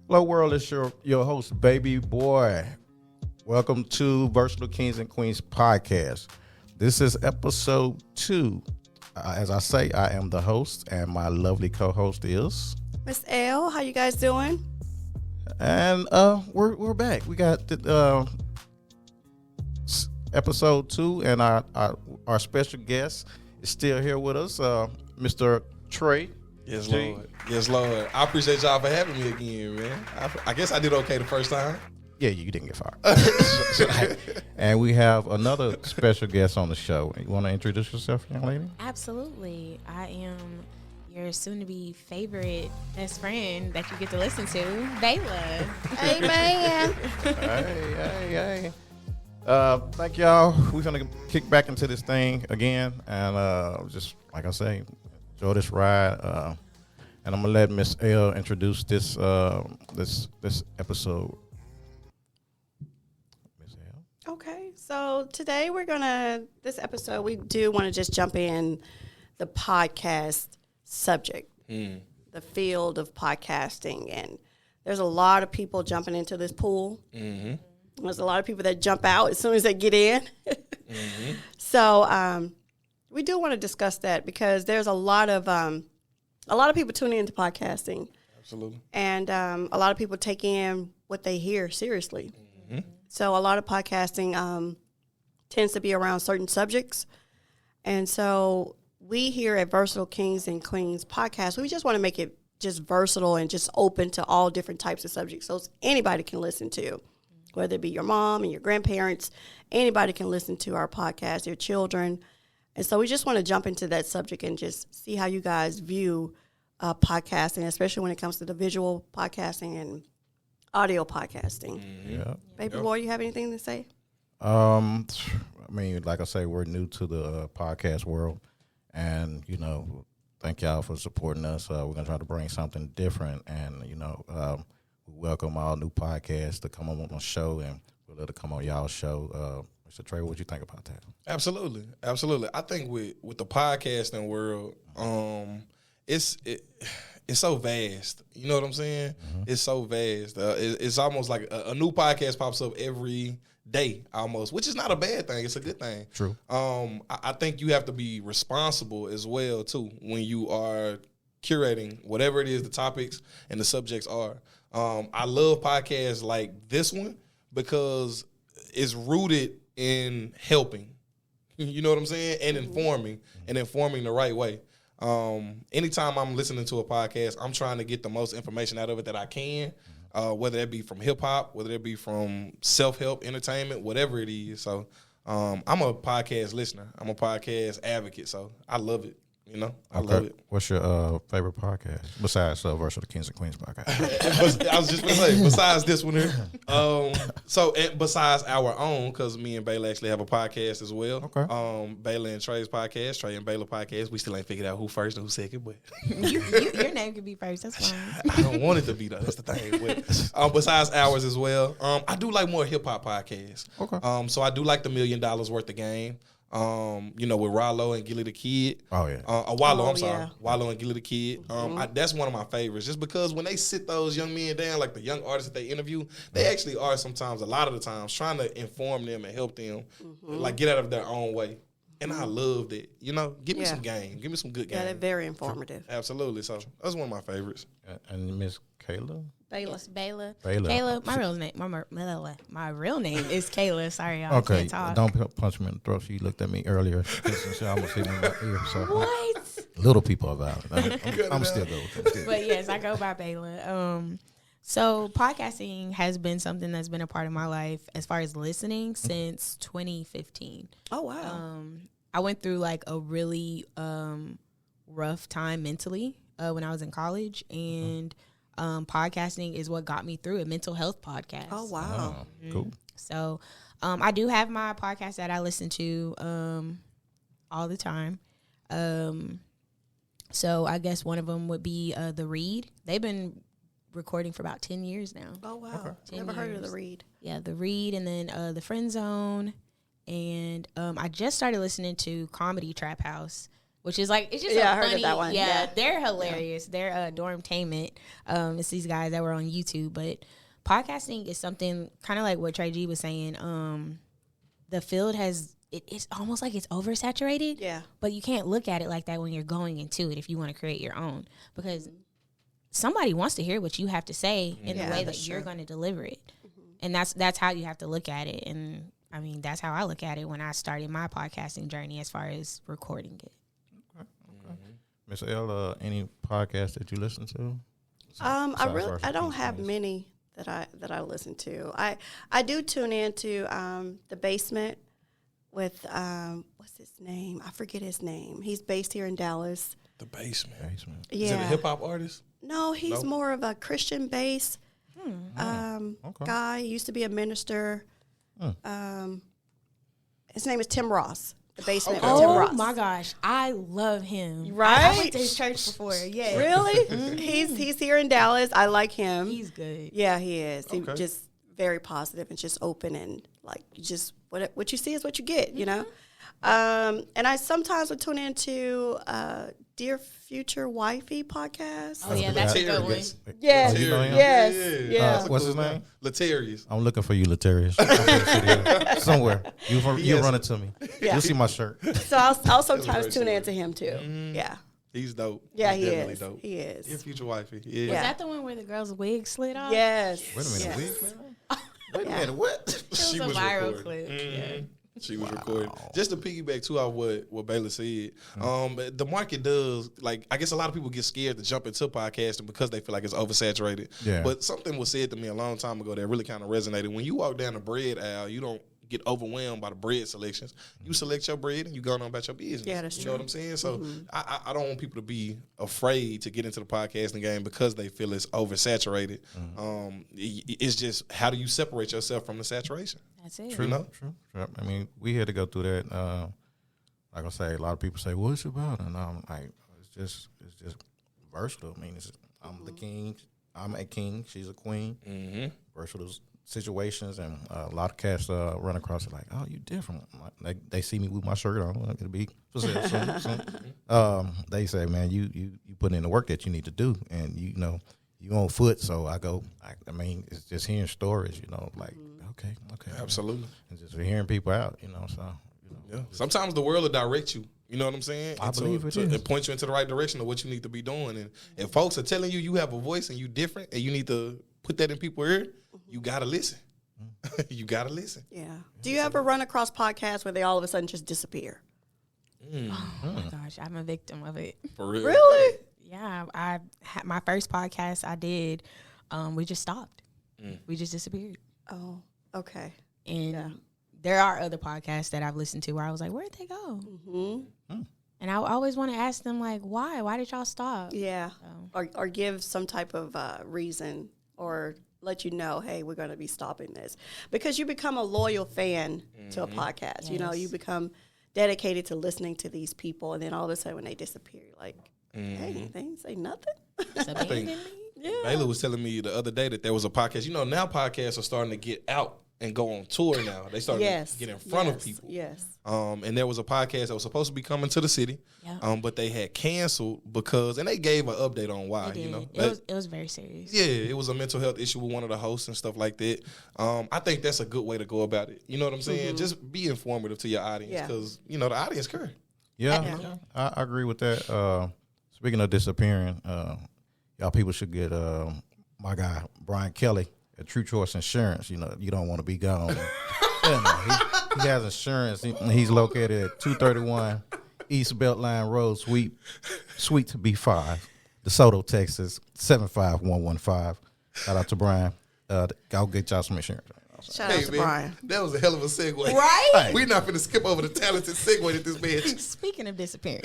Hello, world. It's your host, Baby Boy. Welcome to Versatile Kings and Queens podcast. This is episode 2. As I say, I am the host, and my lovely co-host is Miss L. How you guys doing? And we're back. We got the, episode 2, and our special guest is still here with us, Mr. Tre. Yes, G. Lord. Yes, Lord. I appreciate y'all for having me again, man. I guess I did okay the first time. Yeah, you didn't get fired. And we have another special guest on the show. You want to introduce yourself, young lady? Absolutely. I am your soon-to-be favorite best friend that you get to listen to, Baela. Hey, man. Hey. Thank y'all. We're going to kick back into this thing again. And just, like I say, enjoy this ride. And I'm going to let Miss L introduce this episode. Miss L? Okay, so today this episode, we do want to just jump in the podcast subject, the field of podcasting. And there's a lot of people jumping into this pool. Mm-hmm. There's a lot of people that jump out as soon as they get in. Mm-hmm. So we do want to discuss that because there's a lot of people tuning into podcasting. Absolutely. And a lot of people take in what they hear seriously. Mm-hmm. So a lot of podcasting tends to be around certain subjects. And so we here at Versatile Kings and Queens podcast, we just want to make it just versatile and just open to all different types of subjects. So anybody can listen to, whether it be your mom and your grandparents, anybody can listen to our podcast, your children. And so we just want to jump into that subject and just see how you guys view podcasting, especially when it comes to the visual podcasting and audio podcasting. Mm-hmm. Yeah. Baby boy, you have anything to say? I mean, like I say, we're new to the podcast world, and thank y'all for supporting us. We're gonna try to bring something different, and we welcome all new podcasts to come on the show, and we'll let it come on y'all's show. Mr. Tre, what you think about that? Absolutely. I think with the podcasting world, it's so vast. You know what I'm saying? Mm-hmm. It's so vast. It's almost like a new podcast pops up every day almost, which is not a bad thing. It's a good thing. True. I think you have to be responsible as well, too, when you are curating whatever it is the topics and the subjects are. I love podcasts like this one because it's rooted in helping. You know what I'm saying? And informing the right way. Anytime I'm listening to a podcast, I'm trying to get the most information out of it that I can, whether that be from hip hop, whether that be from self-help, entertainment, whatever it is. So I'm a podcast listener. I'm a podcast advocate. So I love it. I love it. What's your favorite podcast besides Versatile Kings and Queens podcast? I was just going to say, besides this one here. And besides our own, because me and Baela actually have a podcast as well. Okay. Baela and Tre's podcast, Tre and Baela podcast. We still ain't figured out who first and who second, but your name could be first. That's fine. I don't want it to be though. That's the thing. But besides ours as well, I do like more hip hop podcasts. Okay. So I do like the $1 Million Worth of Game. With Rollo and Gilly the Kid. Oh yeah. Wallo, I'm sorry. Wallo and Gilly the Kid. That's one of my favorites. Just because when they sit those young men down, like the young artists that they interview, they actually are sometimes, a lot of the times, trying to inform them and help them, like get out of their own way. And I loved it. Give me some game. Give me some good game. Yeah, they're very informative. Absolutely. So that's one of my favorites. And Miss Kaela? Baela. Kaela. My real name is Kaela. Sorry, y'all. Okay. I can't talk. Don't punch me in the throat. She looked at me earlier. She almost hit me in my ear. So What? Little people about it. I'm still good with it. But yes, I go by Baela. So podcasting has been something that's been a part of my life as far as listening since 2015. Oh, wow. I went through like a really rough time mentally when I was in college, and podcasting is what got me through a mental health podcast. Oh, wow. Cool. So I do have my podcast that I listen to all the time. So I guess one of them would be The Read. They've been recording for about 10 years now. Oh, wow. Okay. Never heard of The Read. Yeah, The Read, and then The Friend Zone. And I just started listening to Comedy Trap House. which is like, it's just Yeah, I a heard of funny. that one. Yeah, Yeah. they're hilarious. They're Dormtainment. It's these guys that were on YouTube, but podcasting is something kind of like what Tre G was saying. The field it's almost like it's oversaturated. Yeah. But you can't look at it like that when you're going into it if you want to create your own, because somebody wants to hear what you have to say in the way that that's you're true. going to deliver it. And that's how you have to look at it. And I mean, that's how I look at it when I started my podcasting journey as far as recording it. Miss L, any podcast that you listen to? I don't have many that I listen to. I do tune into The Basement with what's his name? I forget his name. He's based here in Dallas. The Basement. Yeah. Is it a hip hop artist? No, he's more of a Christian based Okay. guy. He used to be a minister. His name is Tim Ross. The Basement with Tim Oh Ross. my gosh, I love him. Right? I went to his church before. Yeah, Really? He's here in Dallas. I like him. he's good. Yeah, he is. He's Okay. just very positive and just open, and like you just what you see is what you get, you know. And I sometimes would tune into Dear Future Wifey podcast. Oh yeah, that's a good one. Latarius. Yes, Oh, you know him? yes, yeah. That's a What's cool his name? Latarius. I'm looking for you, Latarius. Somewhere. You run it to me. Yeah. You'll see my shirt. So I'll sometimes great tune story. into him too. Yeah, He's dope. yeah, He's he definitely is. dope. He is. Your future wifey. Was Yeah. that the one where the girl's wig slid off? Yes. Wait a minute. Yes. Wait a minute. What? It was She a was viral recording. clip. Mhm. She was recording. Just to piggyback too off what Baela said, the market does, like, I guess a lot of people get scared to jump into podcasting because they feel like it's oversaturated. Yeah. But something was said to me a long time ago that really kind of resonated. When you walk down the bread aisle, you don't get overwhelmed by the bread selections. You select your bread and you go on about your business. Yeah, that's you true. know what I'm saying? So I don't want people to be afraid to get into the podcasting game because they feel it's oversaturated. It's just, how do you separate yourself from the saturation? That's it. True, You know? true. I mean, we had to go through that. Like I say, a lot of people say, "What's it about?" And I'm like, it's just versatile. I mean, I'm the king. I'm a king. She's a queen. Versatile situations, and a lot of cats run across it like, "Oh, you different." They see me with my shirt on. It'll be for sale soon. They say, "Man, you put in the work that you need to do, and you on foot." So I go. I mean, it's just hearing stories. Like okay, Absolutely. and just hearing people out. So Yeah. Sometimes the world will direct you. You know what I'm saying? I believe it is. It points you into the right direction of what you need to be doing. And if folks are telling you have a voice and you different and you need to put that in people's ear, you gotta listen. You gotta listen. Yeah. Do you ever run across podcasts where they all of a sudden just disappear? Oh my gosh, I'm a victim of it. For real. Really? Yeah, I had my first podcast I did. We just stopped. We just disappeared. Oh, okay. And Yeah. there are other podcasts that I've listened to where I was like, where'd they go? And I always want to ask them, like, why? Why did y'all stop? Yeah. Or give some type of reason or let you know, hey, we're going to be stopping this. Because you become a loyal fan to a podcast. You know, you become dedicated to listening to these people. And then all of a sudden when they disappear, you're like, hey, they ain't say nothing. It's abandoned me. Yeah. Baela was telling me the other day that there was a podcast. Now podcasts are starting to get out and go on tour now. They starting to get in front of people. Yes. And there was a podcast that was supposed to be coming to the city, Yeah. but they had canceled because, and they gave an update on why. It did. But- It was very serious. yeah, it was a mental health issue with one of the hosts and stuff like that. I think that's a good way to go about it. You know what I'm saying? Just be informative to your audience Yeah. because, the audience care. yeah, I agree with that. Speaking of disappearing, y'all people should get my guy Brian Kelly at True Choice Insurance. You don't want to be gone. He has insurance. He's located at 231 East Beltline Road, Suite B5, DeSoto, Texas 75115. Shout out to Brian. Go get y'all some insurance. Shout out to Brian. that was a hell of a segue. Right? Hey. We're not going to skip over the talented segue that this man Speaking of disappearing,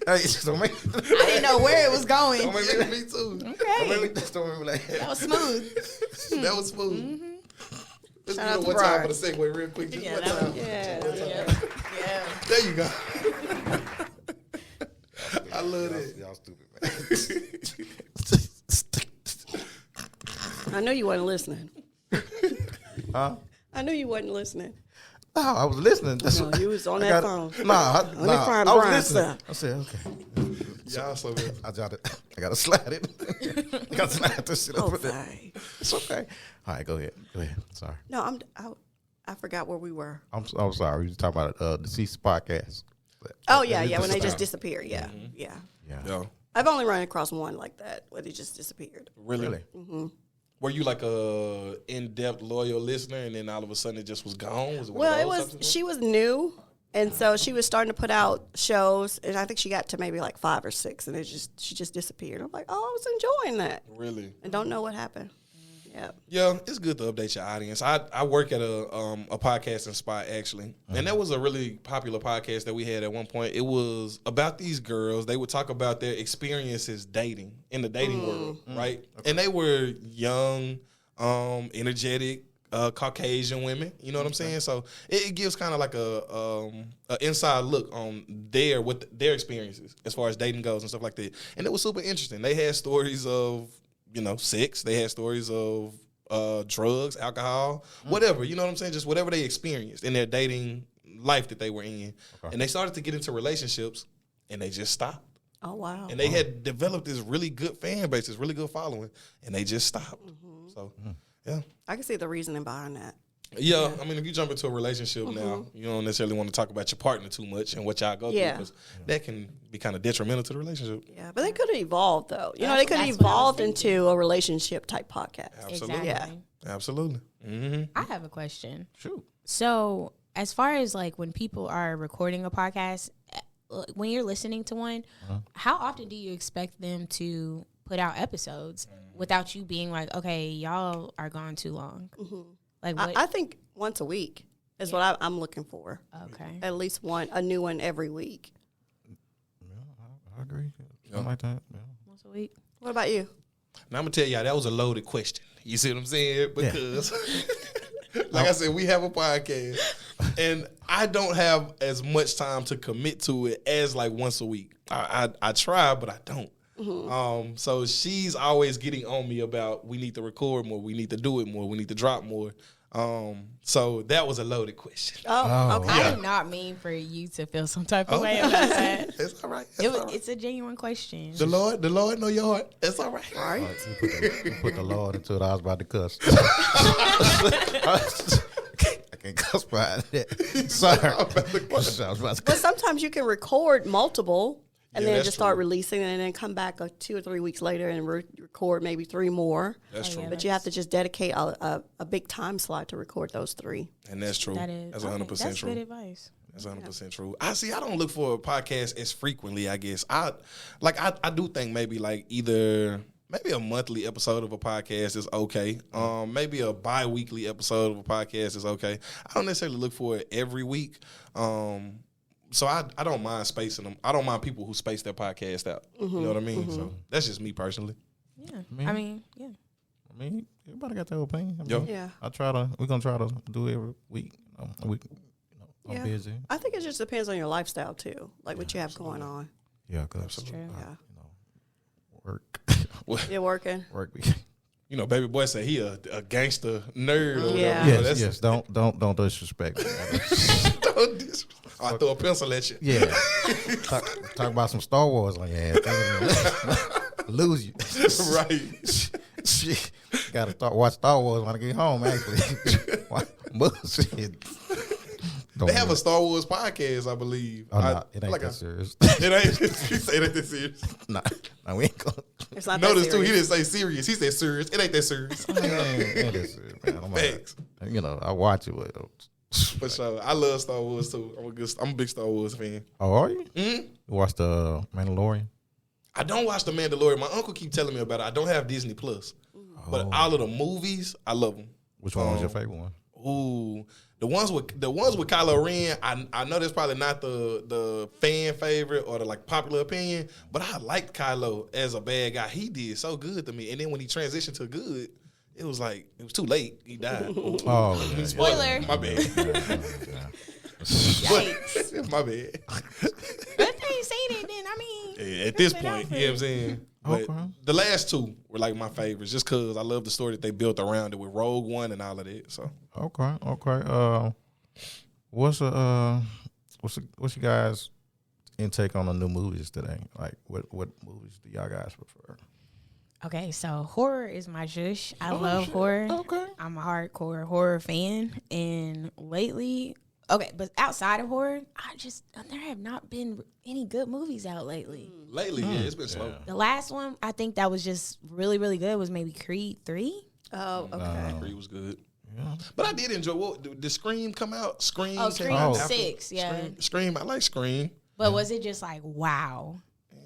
Hey, don't make I didn't know where it was going. Don't make me too. Okay. don't make me like That was smooth. That was smooth. Let's Shout do out it to one Brian. time for the segue real quick. Just Yeah, one that time. was- Yeah. There you go. I love it. y'all stupid, man. I know you wasn't listening. Huh? I knew you wasn't listening. No, I was listening. That's No, you was on that phone. Nah, me find I was Brian listening. stuff. I said, okay. Y'all so bad. I gotta slide it. I gotta slide this shit over there. Okay. It's okay. All right, go ahead. Sorry. No, I forgot where we were. I'm sorry. We was talking about Deceased podcast. Oh yeah, when they just disappear. Yeah, yeah. Yeah. I've only run across one like that where they just disappeared. Really? Mm-hmm. Were you like a in-depth loyal listener, and then all of a sudden it just was gone? Was it one Well, of it those was. types of She was new, and so she was starting to put out shows, and I think she got to maybe like 5 or 6, and she just disappeared. I'm like, oh, I was enjoying that, things? Really? and don't know what happened. Yeah. Yeah, it's good to update your audience. I work at a podcasting spot actually, and that was a really popular podcast that we had at one point. It was about these girls. They would talk about their experiences dating in the dating world, right? Okay. And they were young, energetic, Caucasian women. You know what I'm saying? So it gives kind of like a inside look on their experiences as far as dating goes and stuff like that. And it was super interesting. They had stories of sex. They had stories of drugs, alcohol, whatever. You know what I'm saying? Just whatever they experienced in their dating life that they were in. Okay. And they started to get into relationships, and they just stopped. Oh, wow. And they had developed this really good fan base, this really good following, and they just stopped. Mm-hmm. So, yeah. I can see the reasoning behind that. Yeah, I mean, if you jump into a relationship now, you don't necessarily want to talk about your partner too much and what y'all go through, because that can be kind of detrimental to the relationship. Yeah, but they could have evolved, though. They could have evolved into a relationship type podcast. Absolutely. Exactly. Yeah. Absolutely. Mm-hmm. I have a question. Shoot. So, as far as like when people are recording a podcast, when you're listening to one, how often do you expect them to put out episodes without you being like, okay, y'all are gone too long? Mm-hmm. Like what? I think once a week is what I'm looking for. Okay. At least a new one every week. Yeah, I agree. Something like that. Yeah. Once a week. What about you? Now, I'm going to tell y'all, that was a loaded question. You see what I'm saying? Because, like I said, we have a podcast, and I don't have as much time to commit to it as like once a week. I try, but I don't. Mm-hmm. So she's always getting on me about we need to record more, we need to do it more, we need to drop more. So that was a loaded question. Oh, okay. I did not mean for you to feel some type of way about that. It's all right. It's a genuine question. The Lord know your heart. It's all right. All right. You put the Lord into it. I was about to cuss. I can't cuss behind that. Sorry. I was about to But cuss. sometimes you can record multiple and then that's just start true. releasing and then come back 2 or 3 weeks later and record maybe 3 more. That's true. But you have to just dedicate a big time slot to record those 3. And that's true. That is. That's 100% That's true. good advice. That's 100% true. I don't look for a podcast as frequently, I guess. I do think maybe maybe a monthly episode of a podcast is okay. Maybe a bi-weekly episode of a podcast is okay. I don't necessarily look for it every week. So I don't mind spacing them. I don't mind people who space their podcast out. Mm-hmm. You know what I mean? Mm-hmm. So that's just me personally. Yeah. I mean, Everybody got their opinion. Yeah. We're going to try to do it every week. I'm busy. I think it just depends on your lifestyle too, like what you have going on. Yeah, because work. You're working. Work. Baby boy said he a gangster nerd. Or Yeah. whatever. Yes. Don't disrespect me. Don't disrespect. I throw a pencil at you. Yeah. Talk about some Star Wars on your ass. Lose you. Right. Shit. Gotta watch Star Wars when I get home, actually. Bullshit. They have a Star Wars podcast, I believe. No, it ain't that serious. It ain't. You say it ain't that serious. Nah, we ain't going. It's not Notice that too, he serious. didn't say serious. He said serious. It ain't that serious. It ain't that serious, man. Thanks. I watch it. For sure. I love Star Wars too. I'm a big Star Wars fan. Oh, are you? Mm-hmm. You watched the Mandalorian? I don't watch The Mandalorian. My uncle keep telling me about it. I don't have Disney Plus. But all of the movies, I love them. Which one was your favorite one? Ooh, the ones with Kylo Ren. I know that's probably not the fan favorite or the popular opinion, but I liked Kylo as a bad guy. He did so good to me, and then when he transitioned to good, it was too late. He died. Oh, yeah, Spoiler. My bad. Yikes. My bad. But if they ain't saying it, then I mean, Yeah, at this point, you know what I'm saying? But Okay. the last 2 were my favorites, just because I love the story that they built around it with Rogue One and all of that. So Okay. what's you guys' intake on the new movies today? Like, what movies do y'all guys prefer? Okay, so horror is my juice. I love horror. Okay. I'm a hardcore horror fan, and lately, but outside of horror, there have not been any good movies out lately. Lately, yeah, it's been slow. The last one I think that was just really, really good was maybe Creed 3. Oh, okay. Creed was good. Yeah. But I did enjoy. Did Scream come out? Scream. Oh, came Scream out 6, after? yeah. Scream. I like Scream. But was it just like, wow? It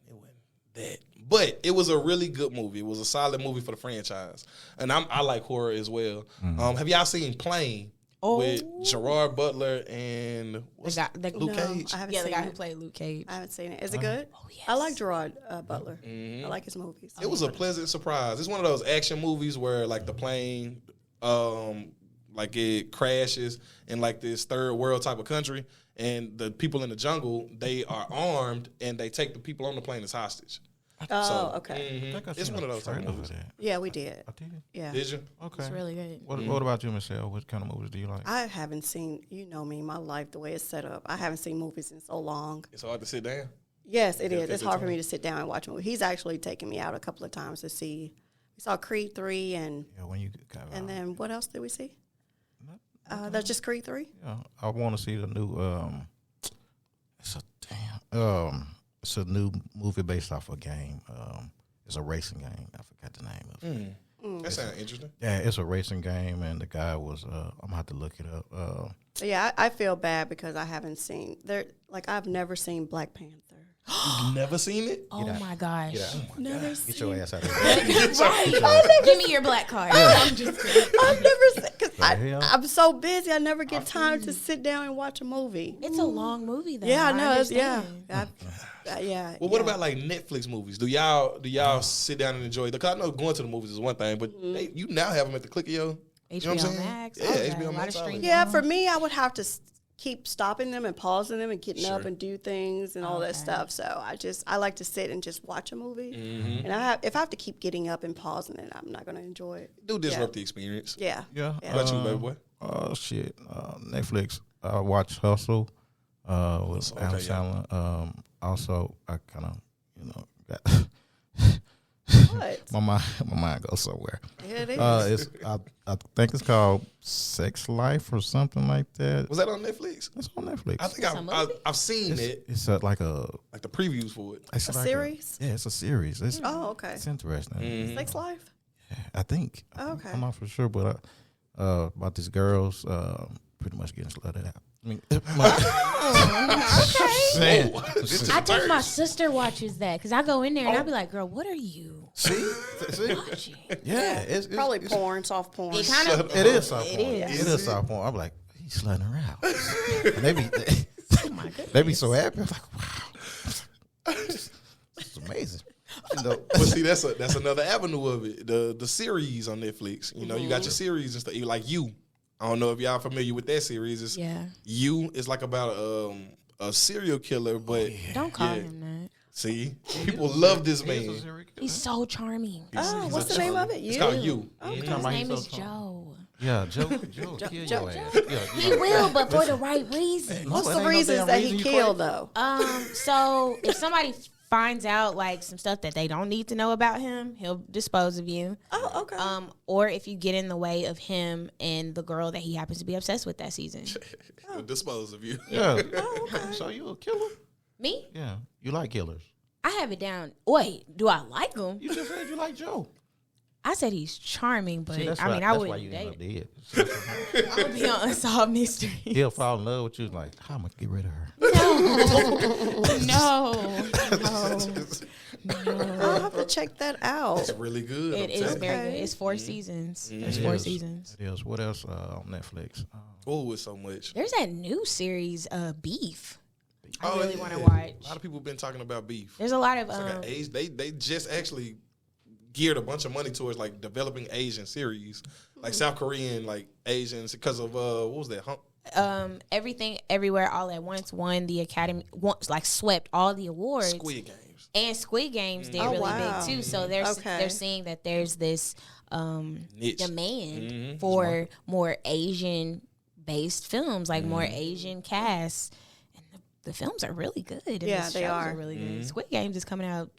wasn't that. But it was a really good movie. It was a solid movie for the franchise, and I like horror as well. Have y'all seen Plane with Gerard Butler and Luke Cage? I haven't Yeah, seen the guy it. who played Luke Cage. I haven't seen it. Is it good? Oh, yes. I like Gerard Butler. I like his movies. It was a pleasant surprise. It's one of those action movies where like the plane, like it crashes in like this third world type of country, and the people in the jungle, they are armed and they take the people on the plane as hostage. Oh, okay. I think I It's seen one of a those type of trailer movies. for that. Yeah, we did. I did. Yeah. Did you? Okay. It's really good. What about you, Michelle? What kind of movies do you like? I haven't seen, you know me, my life, the way it's set up. I haven't seen movies in so long. It's hard to sit down. Yes, it is. take It's your hard for time. me to sit down and watch a movie. He's actually taken me out a couple of times to see. We saw Creed 3 and Yeah, when you got then what else did we see? That's just Creed 3? yeah, I want to see the new. It's a new movie based off a game. It's a racing game. I forgot the name of it. That sounds interesting. Yeah, it's a racing game, and the guy was. I'm gonna have to look it up. So yeah, I feel bad because I haven't seen I've never seen Black Panther. You never seen it? Oh my gosh. Never Get your ass out of Right. Give me your black card. I'm just kidding. I've never seen because hell? I'm so busy. I never get time to sit down and watch a movie. It's a long movie though. Yeah, I know. understand. Yeah. Well, what about like Netflix movies? Do y'all sit down and enjoy? Because I know going to the movies is one thing, but you now have them at the click of your. You know what I'm HBO saying? Max. Yeah, all that, HBO a lot Max. of all that. streaming. Yeah, for me, I would have to keep stopping them and pausing them and getting up Sure. and do things and all that stuff. So I like to sit and just watch a movie. Mm-hmm. And if I have to keep getting up and pausing it, I'm not going to enjoy it. Do disrupt the experience. Yeah. Yeah. How about you, baby boy? Oh shit. Netflix. I watch Hustle. With okay, Adam yeah. Sandler. Also, I kind of got What? my mind goes somewhere. Yeah, it is. I think it's called Sex Life or something like that. Was that on Netflix? It's on Netflix. I think I've seen it, It's like a like the previews for it. it's A like series? Yeah, it's a series. It's Okay. it's interesting. Sex Life? I think. Okay. I'm not for sure, but about these girls pretty much getting slutted out. I mean, saying. I think my sister watches that because I go in there and I'll be like, "Girl, what are you See? watching?" Yeah, it's Probably porn, soft porn. It kind of. It is soft It porn. is. It is soft porn. I'm like, he's slutting her out. And Oh my goodness. they be so happy. I'm like, wow, it's amazing. You know, But see, that's another avenue of it. The series on Netflix. You know, you got your series and stuff. You like You. I don't know if y'all familiar with that series. It's Yeah. You is like about a serial killer, but Don't call Yeah. him that. see, people love this man. He's so charming. Oh, He's what's a the name of it? It's You? called You. His name is Joe. Yeah, Joe kill your ass. Yeah, He will, but for the right reason. What's No, it the ain't no reasons damn that reason he you killed, crazy. though? So if somebody finds out like some stuff that they don't need to know about him, he'll dispose of you. Oh, okay. Or if you get in the way of him and the girl that he happens to be obsessed with that season. He'll dispose of you. Yeah. So you a killer? Me? Yeah. You like killers? I have it down. Wait, do I like him? You just said you like Joe. I said he's charming, but See, I mean, I that's why wouldn't you date end up him. dead. I would be on Unsolved Mystery. He'll fall in love with you. Like, how am I get rid of her? No. I'll have to check that out. It's really good. It I'm is telling you. very good. It's 4 seasons. There's 4 seasons. It is. What else on Netflix? Oh, it's so much. There's that new series, Beef. I really want to yeah. watch. A lot of people have been talking about beef. There's a lot of It's like an age. They just actually geared a bunch of money towards like developing Asian series, like South Korean like Asians because of what was that? Everything Everywhere All at Once won the Academy, like swept all the awards. Squid Games. And Squid Games did Oh, really wow. big too. So they're seeing that there's this Niche. demand for more Asian based films, like more Asian casts. And the films are really good. And Yeah, the they shows are. really good. Squid Games is coming out,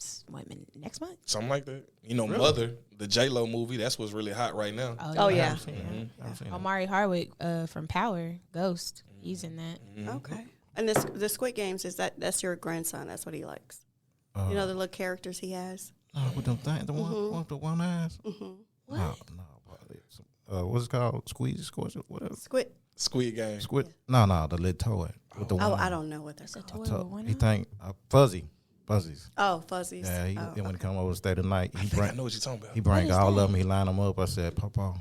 next month? Something like that. You know, Mother, the J-Lo movie, that's what's really hot right now. Oh, yeah. I haven't seen it. Omari Hardwick from Power, Ghost, he's in that. Okay. And the Squid Games, that's your grandson. That's what he likes. You know the little characters he has? No, with them things, the one with the one eyes. What? No. What's it called? Squeeze, squash, whatever. Squid Game. Squid. No, the little toy with the one. Oh, I don't know what they're called. He think fuzzies. Oh, fuzzies. Yeah, Oh, when he come over to stay the night, I think I know what you're talking about. he bring all of them. He line them up. I said, Papa,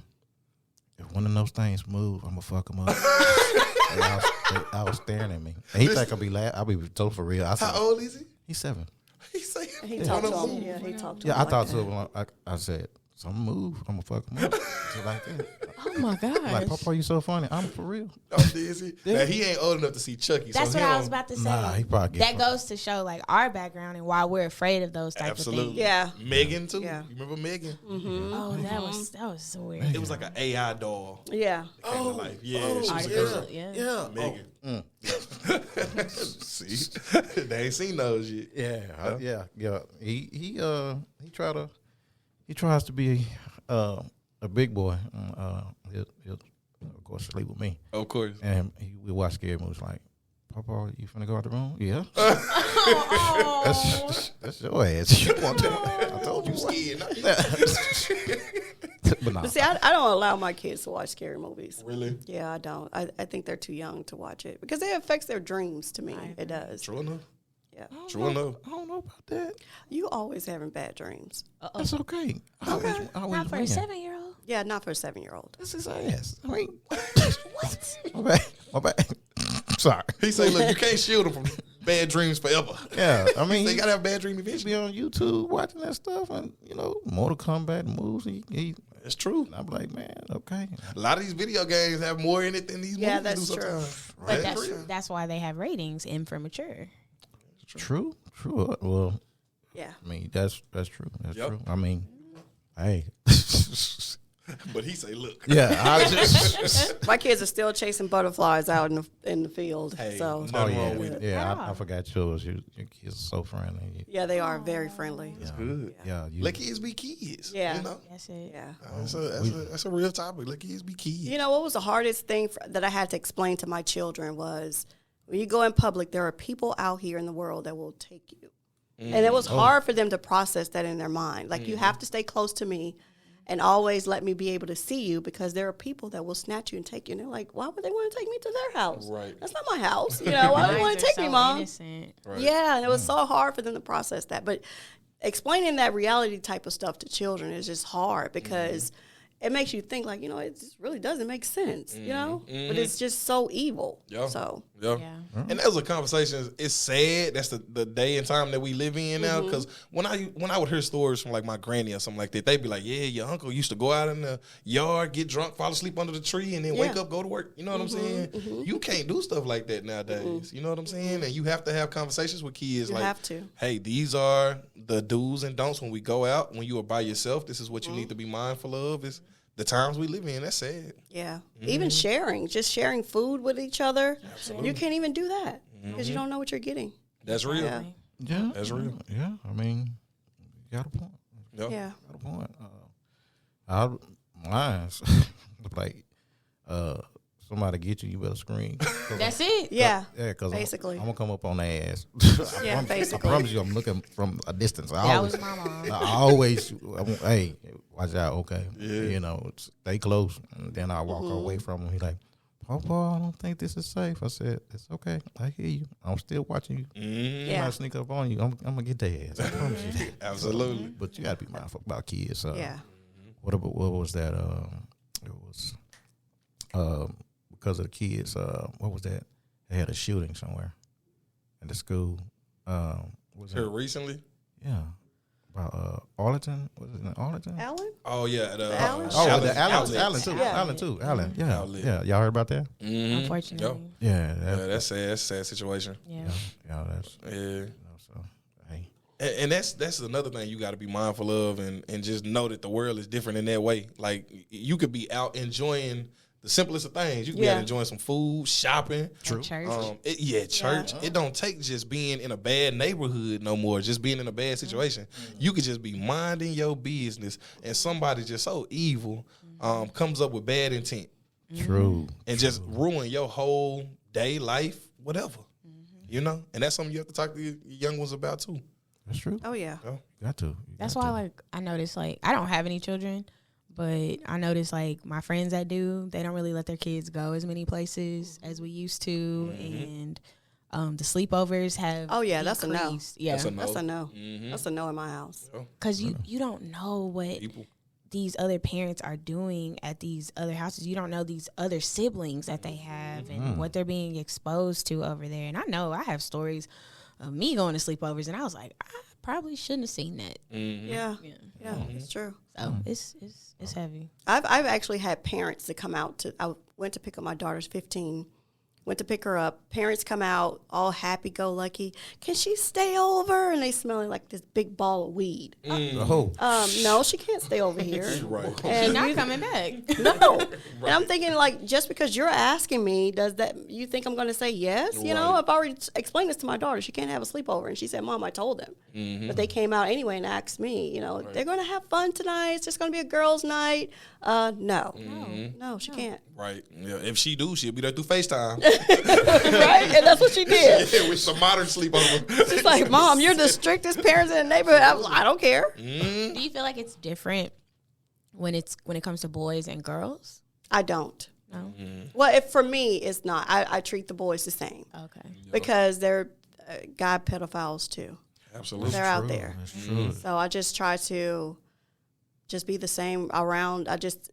if one of those things move, I'm gonna fuck him up. I was staring at me. And he think I'll be so for real. I said, How old is he? He's 7. He say he talked to him. Yeah, he talked to him. Yeah, I like thought that. to him. I said, something move, I'm gonna fuck him up. Just like that. Oh my gosh. Like, Papa, you so funny. I'm for real. Oh, is he? Now, he ain't old enough to see Chucky. That's so what he I don't- was about to say. Nah, he probably get that goes to show like our background and why we're afraid of those types of Absolutely. things. Yeah. Megan too. Yeah. You remember Megan? Oh, that was so weird. It was like an AI doll. Yeah. Came to life. Yeah, she was a Artificial, girl. yeah. Megan. See, they ain't seen those yet. Yeah. He tries to be a big boy. He'll of course sleep with me, Of course. and we watch scary movies. Like, Papa, you finna go out the room? Yeah. That's your ass. You want that? I told you. Scared. But nah. But see, I don't allow my kids to watch scary movies. Really? Yeah, I don't. I think they're too young to watch it because it affects their dreams to me. It does. True enough. Yeah. True enough. I don't know about that. You always having bad dreams. That's okay. I always Not for a win. 7-year-old. Yeah, not for a 7-year-old. That's his ass. I mean, what? My bad. Sorry. He say, look, you can't shield him from bad dreams forever. Yeah, I mean, They gotta have bad dream he eventually. be on YouTube watching that stuff, and Mortal Kombat moves. It's true. I'm like, man, okay. A lot of these video games have more in it than these Yeah, movies do that's true. sometimes. But Right? that's why they have ratings M for mature. True. Well, Yeah. I mean, that's true. That's Yep. true. I mean, hey. But he say, look. Yeah, I just. My kids are still chasing butterflies out in the field. Hey, so no. Nothing yeah, wrong with it. yeah. I forgot yours. Your kids are so friendly. yeah, they are very friendly. Yeah, Good. yeah. Let kids be kids. Yeah. You know? That's it. Yeah. That's a real topic. Let kids be kids. You know what was the hardest thing that I had to explain to my children was when you go in public, there are people out here in the world that will take you. And it was hard for them to process that in their mind. Like, you have to stay close to me and always let me be able to see you because there are people that will snatch you and take you. And they're like, why would they want to take me to their house? Right. That's not my house. You know, why would they want to take me, Mom? Innocent. Right. Yeah, and it was so hard for them to process that. But explaining that reality type of stuff to children is just hard because it makes you think like, it just really doesn't make sense, but it's just so evil. Yeah. So Yeah. Yeah. And those are conversations. It's sad. That's the day and time that we live in now. Because when I would hear stories from like my granny or something like that, they'd be like, "Yeah, your uncle used to go out in the yard, get drunk, fall asleep under the tree, and then wake up, go to work." You know what I'm saying? You can't do stuff like that nowadays. You know what I'm saying? And you have to have conversations with kids. You like, have to. Hey, these are the do's and don'ts when we go out. When you are by yourself, this is what you need to be mindful of. Is the times we live in. That's sad. yeah, even just sharing food with each other, you can't even do that because you don't know what you're getting. That's real. Yeah. Yeah, That's real. Yeah, I mean, you got a point. Yep. Yeah. Got a point. Mine's like, somebody get you, you better scream. That's it. Yeah. Yeah, because Basically. I'm gonna come up on their ass. Yeah, basically. I promise you, I'm looking from a distance. That was my mom. Hey, watch out, okay? Yeah. Stay close. And then I walk away from him. He's like, Papa, I don't think this is safe. I said, it's okay. I hear you. I'm still watching you. Yeah. When I sneak up on you, I'm gonna get their ass. I promise you. Absolutely. But you gotta be mindful about kids. Yeah. What was that? It was because of the kids. What was that? They had a shooting somewhere at the school. Was Here it? recently. Yeah. About Arlington. Was it in Arlington? Alan? Oh yeah, Allen? Oh, the Allen Outlets. too. Yeah. Allen too. Allen. Yeah. Outlet. Yeah. Y'all heard about that? Unfortunately. Yeah. Yeah, that's sad. That's a sad situation. Yeah. Yeah. That's. Yeah. So, hey. And that's another thing you got to be mindful of, and just know that the world is different in that way. Like, you could be out enjoying the simplest of things. You can be out enjoying some food, shopping. True. Church. Church. It don't take just being in a bad neighborhood no more, just being in a bad situation. You could just be minding your business, and somebody just so evil comes up with bad intent. True. And just ruin your whole day, life, whatever. You know? And that's something you have to talk to your young ones about, too. That's true. Oh, yeah. You got to. That's why, like, I notice, like, I don't have any children, but I notice, like, my friends that do, they don't really let their kids go as many places as we used to. And the sleepovers have that's a no. increased. Yeah. That's a no. That's a no. That's a no in my house. Because you don't know what these other parents are doing at these other houses. You don't know these other siblings that they have and what they're being exposed to over there. And I know I have stories of me going to sleepovers, and I was like, I probably shouldn't have seen that. Yeah, it's true. So it's heavy. I've actually had parents that come out to. I went to pick up my daughter's 15. Went to pick her up. Parents come out all happy-go-lucky. Can she stay over? And they smell like this big ball of weed. No, she can't stay over here. Right. And She's not coming back. No. And I'm thinking, like, just because you're asking me, does that you think I'm going to say yes? You know, I've already explained this to my daughter. She can't have a sleepover. And she said, Mom, I told them. But they came out anyway and asked me, you know, they're going to have fun tonight. It's just going to be a girls' night. No, she can't. Right. Yeah. If she do, she'll be there through FaceTime. Right? And that's what she did. Yeah, with some modern sleepover. She's like, Mom, you're the strictest parents in the neighborhood. I was like, I don't care. Do you feel like it's different when it comes to boys and girls? I don't. No. Well, for me, it's not. I treat the boys the same. Okay. Because they're guy pedophiles too. Absolutely. They're out there. That's true. So I just try to just be the same around. I just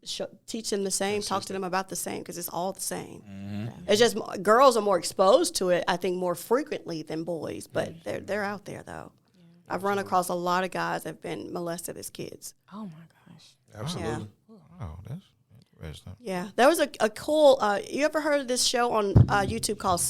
teach them the same, talk to them about the same, because it's all the same. It's just girls are more exposed to it, I think, more frequently than boys, but they're out there, though. Yeah. I've run across a lot of guys that have been molested as kids. Oh, my gosh. Absolutely. Wow, that's interesting. Yeah. There was a cool, you ever heard of this show on YouTube called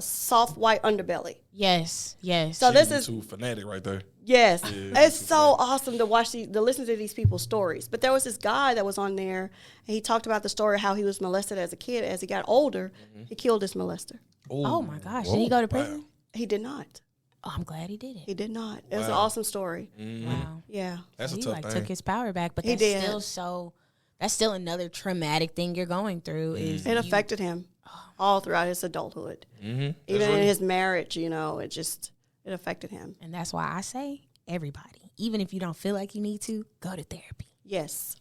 Soft White Underbelly? Yes. So this is too fanatic right there. Yes, it's so awesome to watch to listen to these people's stories. But there was this guy that was on there, and he talked about the story of how he was molested as a kid. As he got older, he killed his molester. Oh my gosh! Did he go to prison? Wow. He did not. Oh, I'm glad he did it. He did not. It was an awesome story. Wow. Yeah, that's a he tough thing. Took his power back, but he that's did. That's still another traumatic thing you're going through. Is it affected him all throughout his adulthood, even in his marriage. You know, it affected him, and that's why I say, everybody, even if you don't feel like you need to, go to therapy. Yes.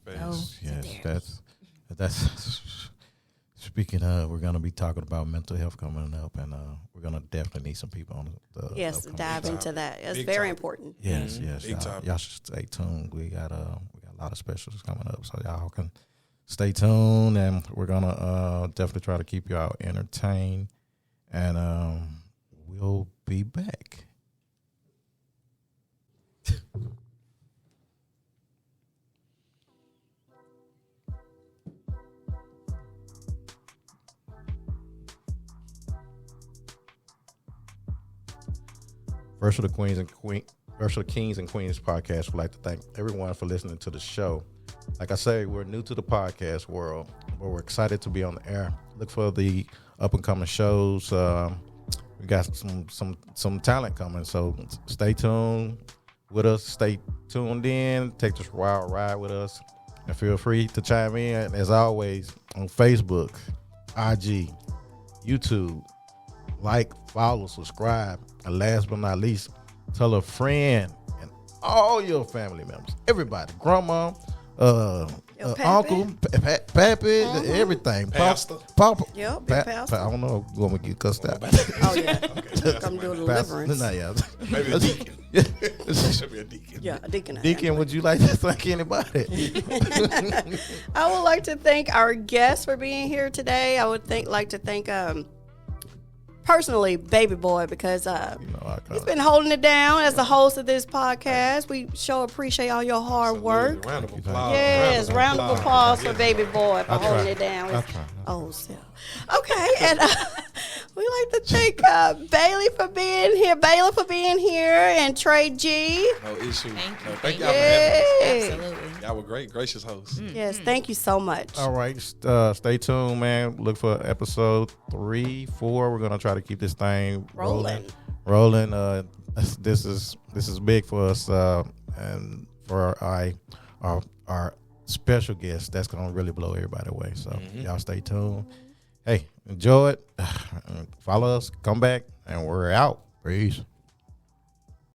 That's speaking of, we're going to be talking about mental health coming up, and we're going to definitely need some people on the dive into that. It's very important. Yes. Y'all should stay tuned. We got a lot of specials coming up, so y'all can stay tuned, and we're going to definitely try to keep y'all entertained, and we'll be back. Versatile Kings and Queens podcast would like to thank everyone for listening to the show. Like I say, we're new to the podcast world, but we're excited to be on the air. Look for the up and coming shows. We got some talent coming, so stay tuned with us. Stay tuned in. Take this wild ride with us, and feel free to chime in as always on Facebook, IG, YouTube. Like, follow, subscribe, and last but not least, tell a friend and all your family members, everybody, grandma, uncle, pappy, everything, pastor, papa. Yep, pastor. I don't know, I'm gonna get cussed out. Oh yeah, come do a deliverance. Maybe a deacon. Should be a deacon. Yeah, a deacon. Deacon, would you like to thank anybody? I would like to thank our guests for being here today. I would like to thank personally Baby Boy, because he's been holding it down as the host of this podcast. We appreciate all your hard work. Round of applause. Yes, round of applause for Baby Boy for holding it down. Oh, so okay, and we like to thank Bailey for being here, and Tre G. No issue. Thank you. Thank y'all for having us. Absolutely. Y'all were great, gracious hosts. Yes, thank you so much. All right, stay tuned, man. Look for episode 3, 4. We're gonna try to keep this thing rolling. This is big for us, and for our special guest. That's gonna really blow everybody away. So y'all stay tuned. Hey, enjoy it. Follow us. Come back, and we're out. Peace.